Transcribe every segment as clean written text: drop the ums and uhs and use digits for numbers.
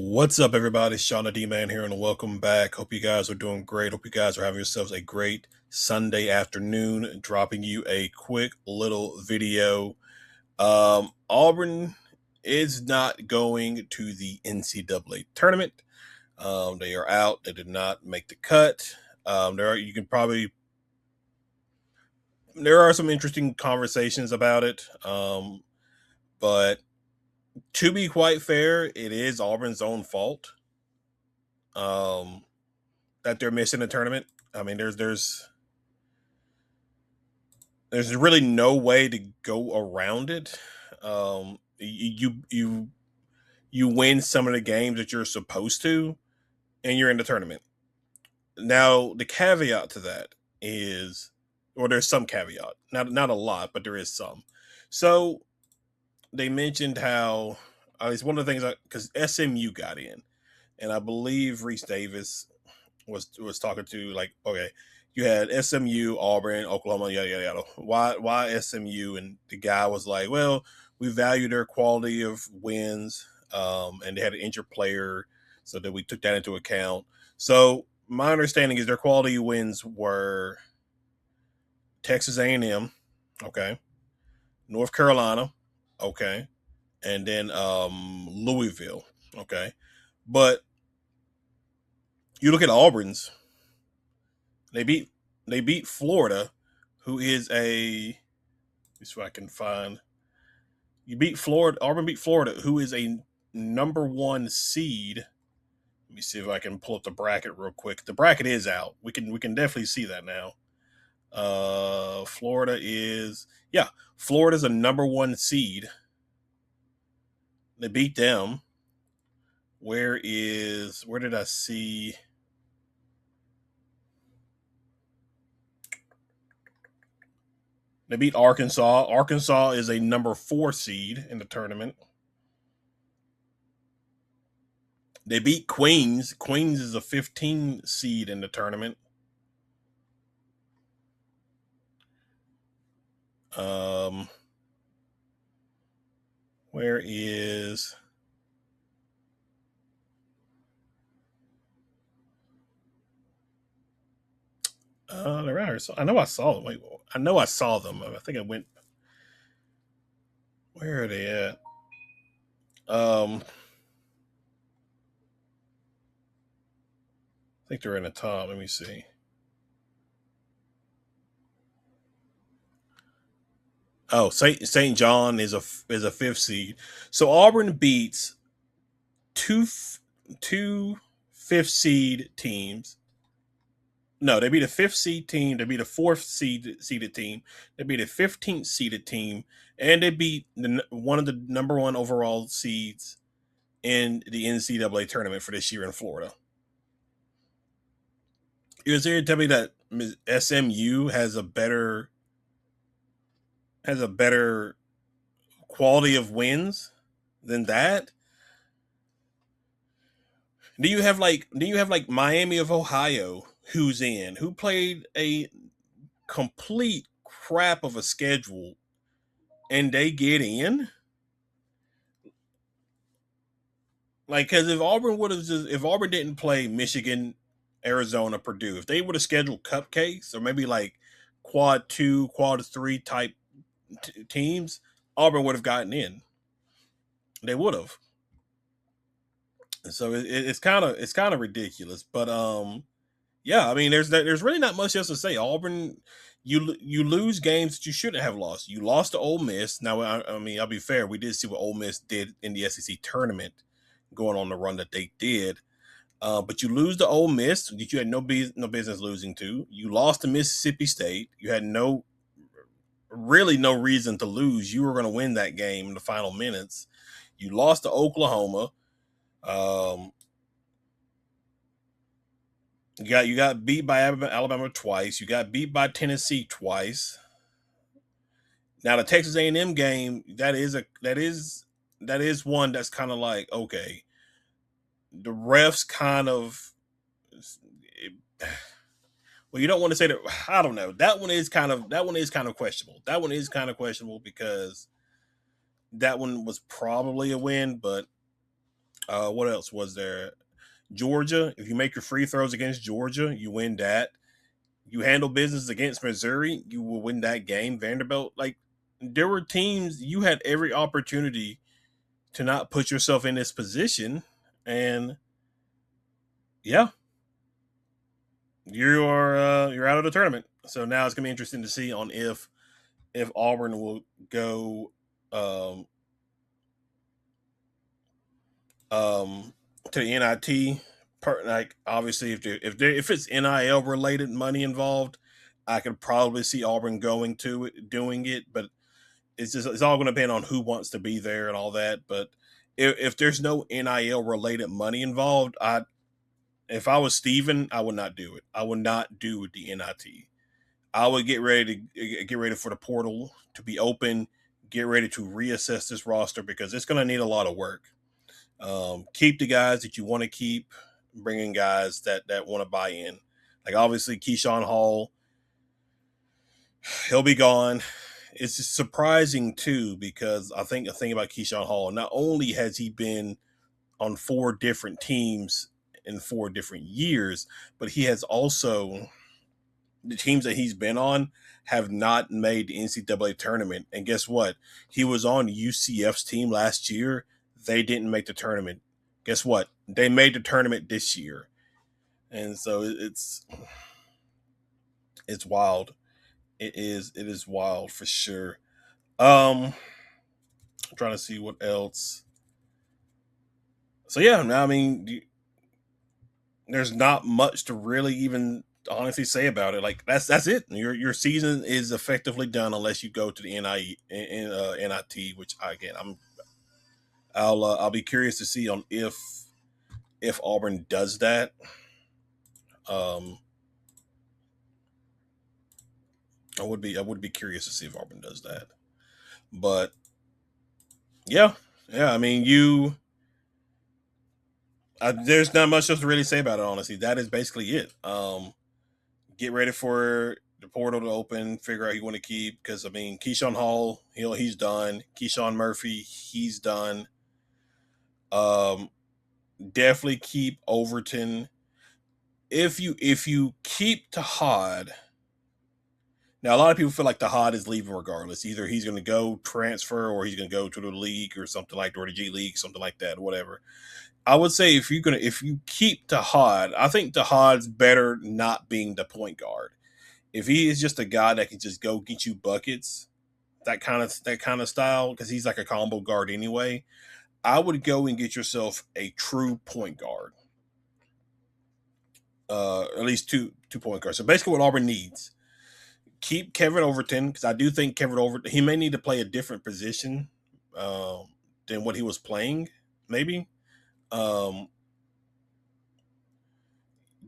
What's up, everybody? Sean the D-Man here, and welcome back. Hope you guys are doing great. Hope you guys are having yourselves a great Sunday afternoon. Dropping you a quick little video. Auburn is not going to the NCAA tournament. They are out. They did not make the cut. There are some interesting conversations about it. But to be quite fair, it is Auburn's own fault. That they're missing the tournament. I mean, there's really no way to go around it. You win some of the games that you're supposed to, and you're in the tournament. Now, the caveat to that is, or there's some caveat, not a lot, but there is some. So they mentioned how it's one of the things because SMU got in, and I believe Reese Davis was talking to, like, okay, you had SMU, Auburn, Oklahoma, yada yada yada. Why SMU? And the guy was like, well, we value their quality of wins, and they had an injured player, so that we took that into account. So my understanding is their quality wins were Texas A&M, okay, North Carolina, okay, and then Louisville, okay. But you look at Auburn's, They beat Florida, who is a. So I can find. You beat Florida. Auburn beat Florida, who is a number one seed. Let me see if I can pull up the bracket real quick. The bracket is out. We can definitely see that now. Florida's a number one seed. They beat them. Where did I see? They beat Arkansas. Arkansas is a number 4 seed in the tournament. They beat Queens. Queens is a 15 seed in the tournament. Where is they're out. So I know I saw them. Wait, I know I saw them. I think I went. Where are they at? I think they're in the top. Let me see. Oh, Saint John is a 5th seed. So Auburn beats two two 5th seed teams. No, they beat a 5th seed team. They beat a 4th seeded team. They beat a 15th seeded team, and they beat one of the number one overall seeds in the NCAA tournament for this year in Florida. You're here to tell me that SMU has a better quality of wins than that? Do you have like Miami of Ohio, who played a complete crap of a schedule, and they get in? Like, because if Auburn didn't play Michigan, Arizona, Purdue, if they would have scheduled cupcakes or maybe like quad 2, quad 3 type teams, Auburn would have gotten in. They would have. So it's kind of ridiculous, but yeah, I mean, there's really not much else to say. Auburn, you lose games that you shouldn't have lost. You lost to Ole Miss. Now, I mean, I'll be fair. We did see what Ole Miss did in the SEC tournament, going on the run that they did. But you lose to Ole Miss that you had no business losing to. You lost to Mississippi State. You had really no reason to lose. You were going to win that game in the final minutes. You lost to Oklahoma. Um, you got beat by Alabama twice. You got beat by Tennessee twice. Now the Texas A&M game, that is one that's kind of like, okay, the refs kind of, well, you don't want to say that. I don't know. That one is kind of questionable. That one is kind of questionable because that one was probably a win, but What else was there? Georgia. If you make your free throws against Georgia, you win that. You handle business against Missouri, you will win that game. Vanderbilt, like there were teams you had every opportunity to not put yourself in this position, and yeah, you're out of the tournament. So now it's gonna be interesting to see on if Auburn will go um, um, to the NIT. Like obviously, if it's NIL related money involved, I could probably see Auburn going to it, doing it. But it's all going to depend on who wants to be there and all that. But if there's no NIL related money involved, if I was Steven, I would not do it. I would not do the NIT. I would get ready for the portal to be open. Get ready to reassess this roster because it's going to need a lot of work. Keep the guys that you want to keep, bringing guys that want to buy in. Like obviously Keyshawn Hall, he'll be gone. It's just surprising too because I think the thing about Keyshawn Hall, not only has he been on 4 different teams in 4 different years, but he has also the teams that he's been on have not made the NCAA tournament. And guess what? He was on UCF's team last year. They didn't make the tournament. Guess what? They made the tournament this year. And so it's wild. It is wild for sure. I'm trying to see what else. So yeah, I mean, there's not much to really even honestly say about it. Like that's it. Your season is effectively done unless you go to the NIT, which again I'll be curious to see on if Auburn does that. Um, I would be curious to see if Auburn does that. But yeah, yeah. I mean, there's not much else to really say about it. Honestly, that is basically it. Get ready for the portal to open. Figure out who you want to keep because I mean, Keyshawn Hall, he's done. Keyshawn Murphy, he's done. Um, Definitely keep Overton. If you keep Tahad, now a lot of people feel like Tahad is leaving regardless. Either he's going to go transfer or he's going to go to the league or something like or the G League, something like that, whatever. I would say if you keep Tahad, I think Tahad's better not being the point guard. If he is just a guy that can just go get you buckets, that kind of style, because he's like a combo guard anyway, I would go and get yourself a true point guard. At least two point guards. So basically, what Auburn needs: keep Kevin Overton because I do think Kevin Overton he may need to play a different position um, than what he was playing. Maybe um,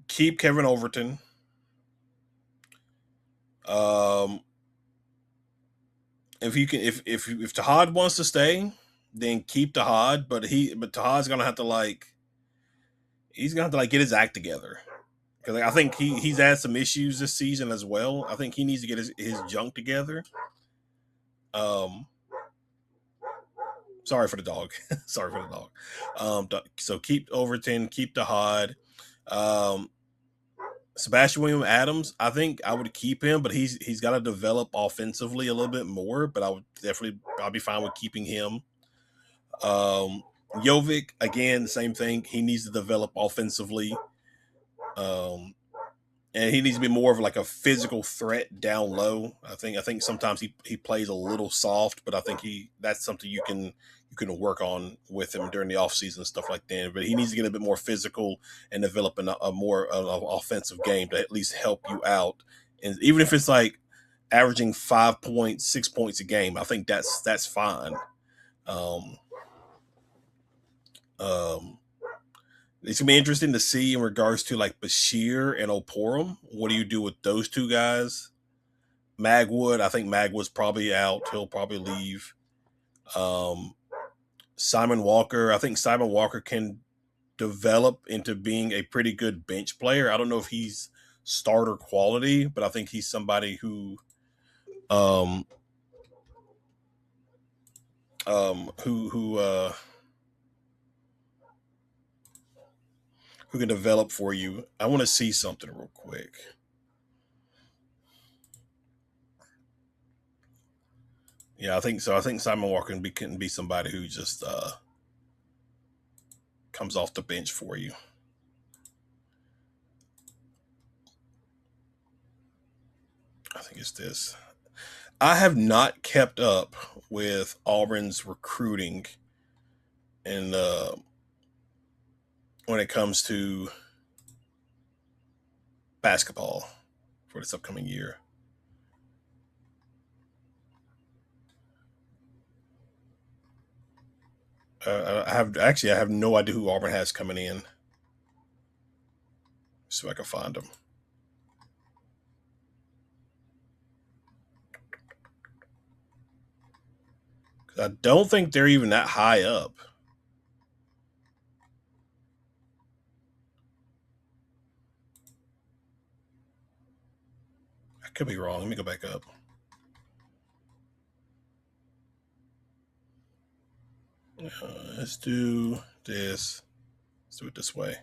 keep Kevin Overton. Um, if you can, if Tahad wants to stay, then keep Tahad. But Tahad's gonna have to get his act together because I think he's had some issues this season as well. I think he needs to get his junk together. Um, Sorry for the dog. Sorry for the dog. So keep Overton, keep Tahad. Um, Sebastian William Adams, I think I would keep him, but he's got to develop offensively a little bit more. But I'll be fine with keeping him. Jovic, again, the same thing. He needs to develop offensively. Um, and he needs to be more of like a physical threat down low. I think sometimes he plays a little soft, but I think that's something you can work on with him during the offseason and stuff like that. But he needs to get a bit more physical and develop a more offensive game to at least help you out. And even if it's like averaging 5 points, 6 points a game, I think that's fine. Um, um, it's gonna be interesting to see in regards to like Bashir and Oporum. What do you do with those two guys? Magwood, I think Magwood's probably out. He'll probably leave. Um, Simon Walker, I think Simon Walker can develop into being a pretty good bench player. I don't know if he's starter quality, but I think he's somebody um who who can develop for you. I want to see something real quick. Yeah, I think so. I think Simon Walker can be somebody who just comes off the bench for you. I think it's this. I have not kept up with Auburn's recruiting and when it comes to basketball for this upcoming year. I have no idea who Auburn has coming in. See if I can find them. I don't think they're even that high up. I could be wrong. Let me go back up. Let's do this. Let's do it this way.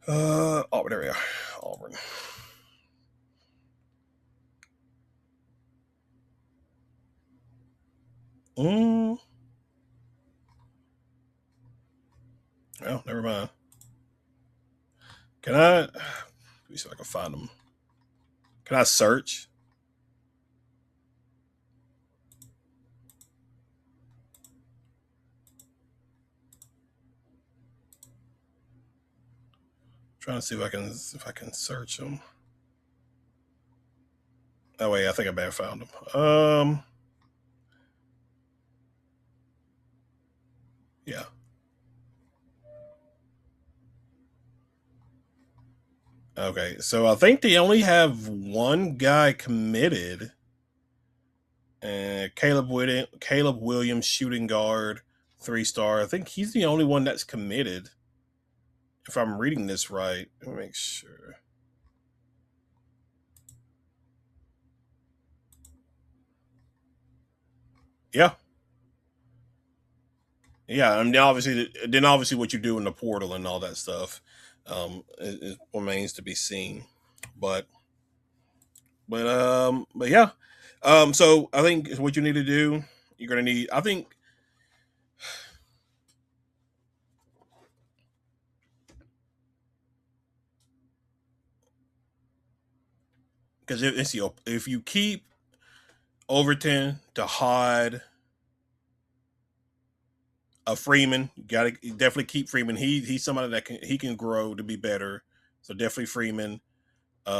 Oh, there we are. Auburn. Mm. Well, never mind. Can I? Let me see if I can find them. Can I search? Trying to see if I can search them. That way, I think I may have found them. Yeah. Okay, so I think they only have one guy committed, and Caleb Williams, shooting guard, 3-star. I think he's the only one that's committed. If I'm reading this right, let me make sure. Yeah, yeah. I mean, obviously, what you do in the portal and all that stuff, it remains to be seen. But but yeah. So I think what you need to do, you're gonna need. I think because if you keep Overton to Hod, Freeman, you gotta definitely keep Freeman. He's somebody that he can grow to be better. So definitely Freeman,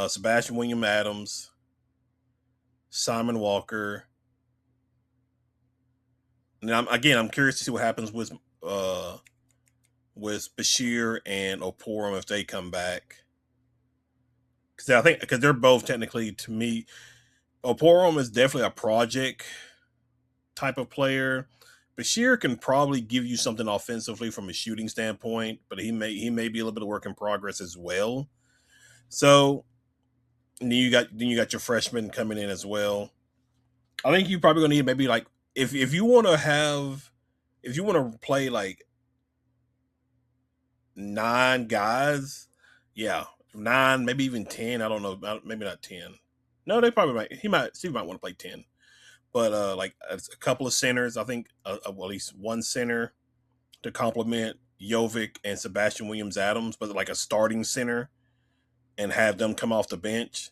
Sebastian William Adams, Simon Walker. And I'm curious to see what happens with Bashir and Oporum if they come back. Because I think because they're both technically to me, Oporum is definitely a project type of player. Bashir can probably give you something offensively from a shooting standpoint, but he may be a little bit of work in progress as well. So then you got your freshman coming in as well. I think you probably gonna need maybe like if you want to have if you want to play like 9 guys, yeah, 9 maybe even 10. I don't know, maybe not 10. No, they probably might. Steve might want to play 10, but like a couple of centers. I think well, at least one center to complement Jovic and Sebastian Williams Adams, but like a starting center and have them come off the bench.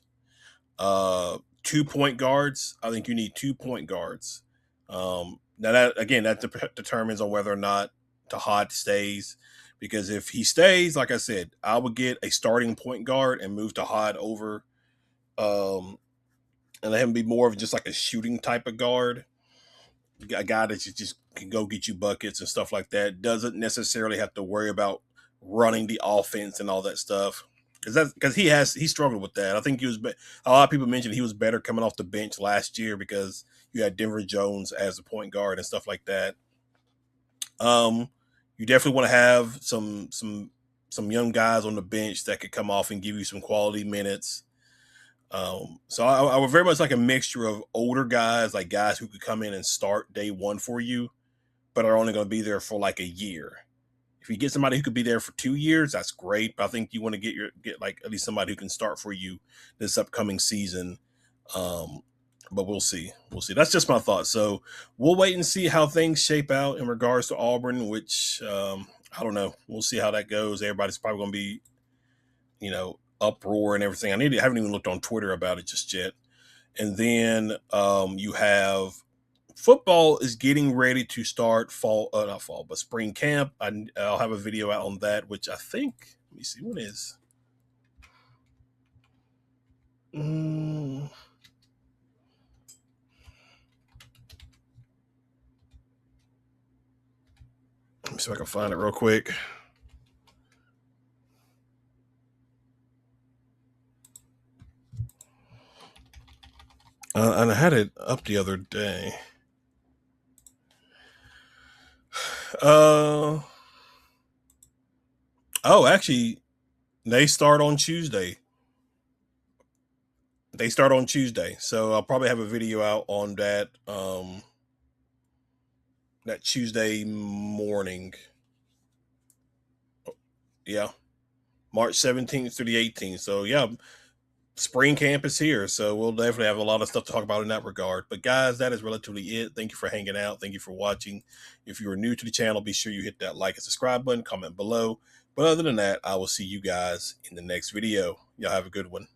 2 point guards. I think you need 2 point guards. Now that again that determines on whether or not Tahad stays. Because if he stays, like I said, I would get a starting point guard and move Tahad over, and let him be more of just like a shooting type of guard, a guy that you just can go get you buckets and stuff like that. Doesn't necessarily have to worry about running the offense and all that stuff. Because he struggled with that. I think a lot of people mentioned he was better coming off the bench last year because you had Denver Jones as a point guard and stuff like that. You definitely want to have some young guys on the bench that could come off and give you some quality minutes. So I would very much like a mixture of older guys, like guys who could come in and start day one for you, but are only going to be there for like a year. If you get somebody who could be there for 2 years, that's great. But I think you want to get like at least somebody who can start for you this upcoming season. Um, but we'll see. We'll see. That's just my thoughts. So we'll wait and see how things shape out in regards to Auburn, which I don't know. We'll see how that goes. Everybody's probably going to be, uproar and everything. I haven't even looked on Twitter about it just yet. And then you have football is getting ready to start not fall, but spring camp. I'll have a video out on that, which I think, let me see, when is? Let me see if I can find it real quick. And I had it up the other day. Actually, they start on Tuesday. So I'll probably have a video out on that that Tuesday morning. Yeah, March 17th through the 18th. So yeah, spring camp is here, so we'll definitely have a lot of stuff to talk about in that regard. But guys, that is relatively it. Thank you for hanging out. Thank you for watching. If you are new to the channel, be sure you hit that like and subscribe button, comment below. But other than that, I will see you guys in the next video. Y'all have a good one.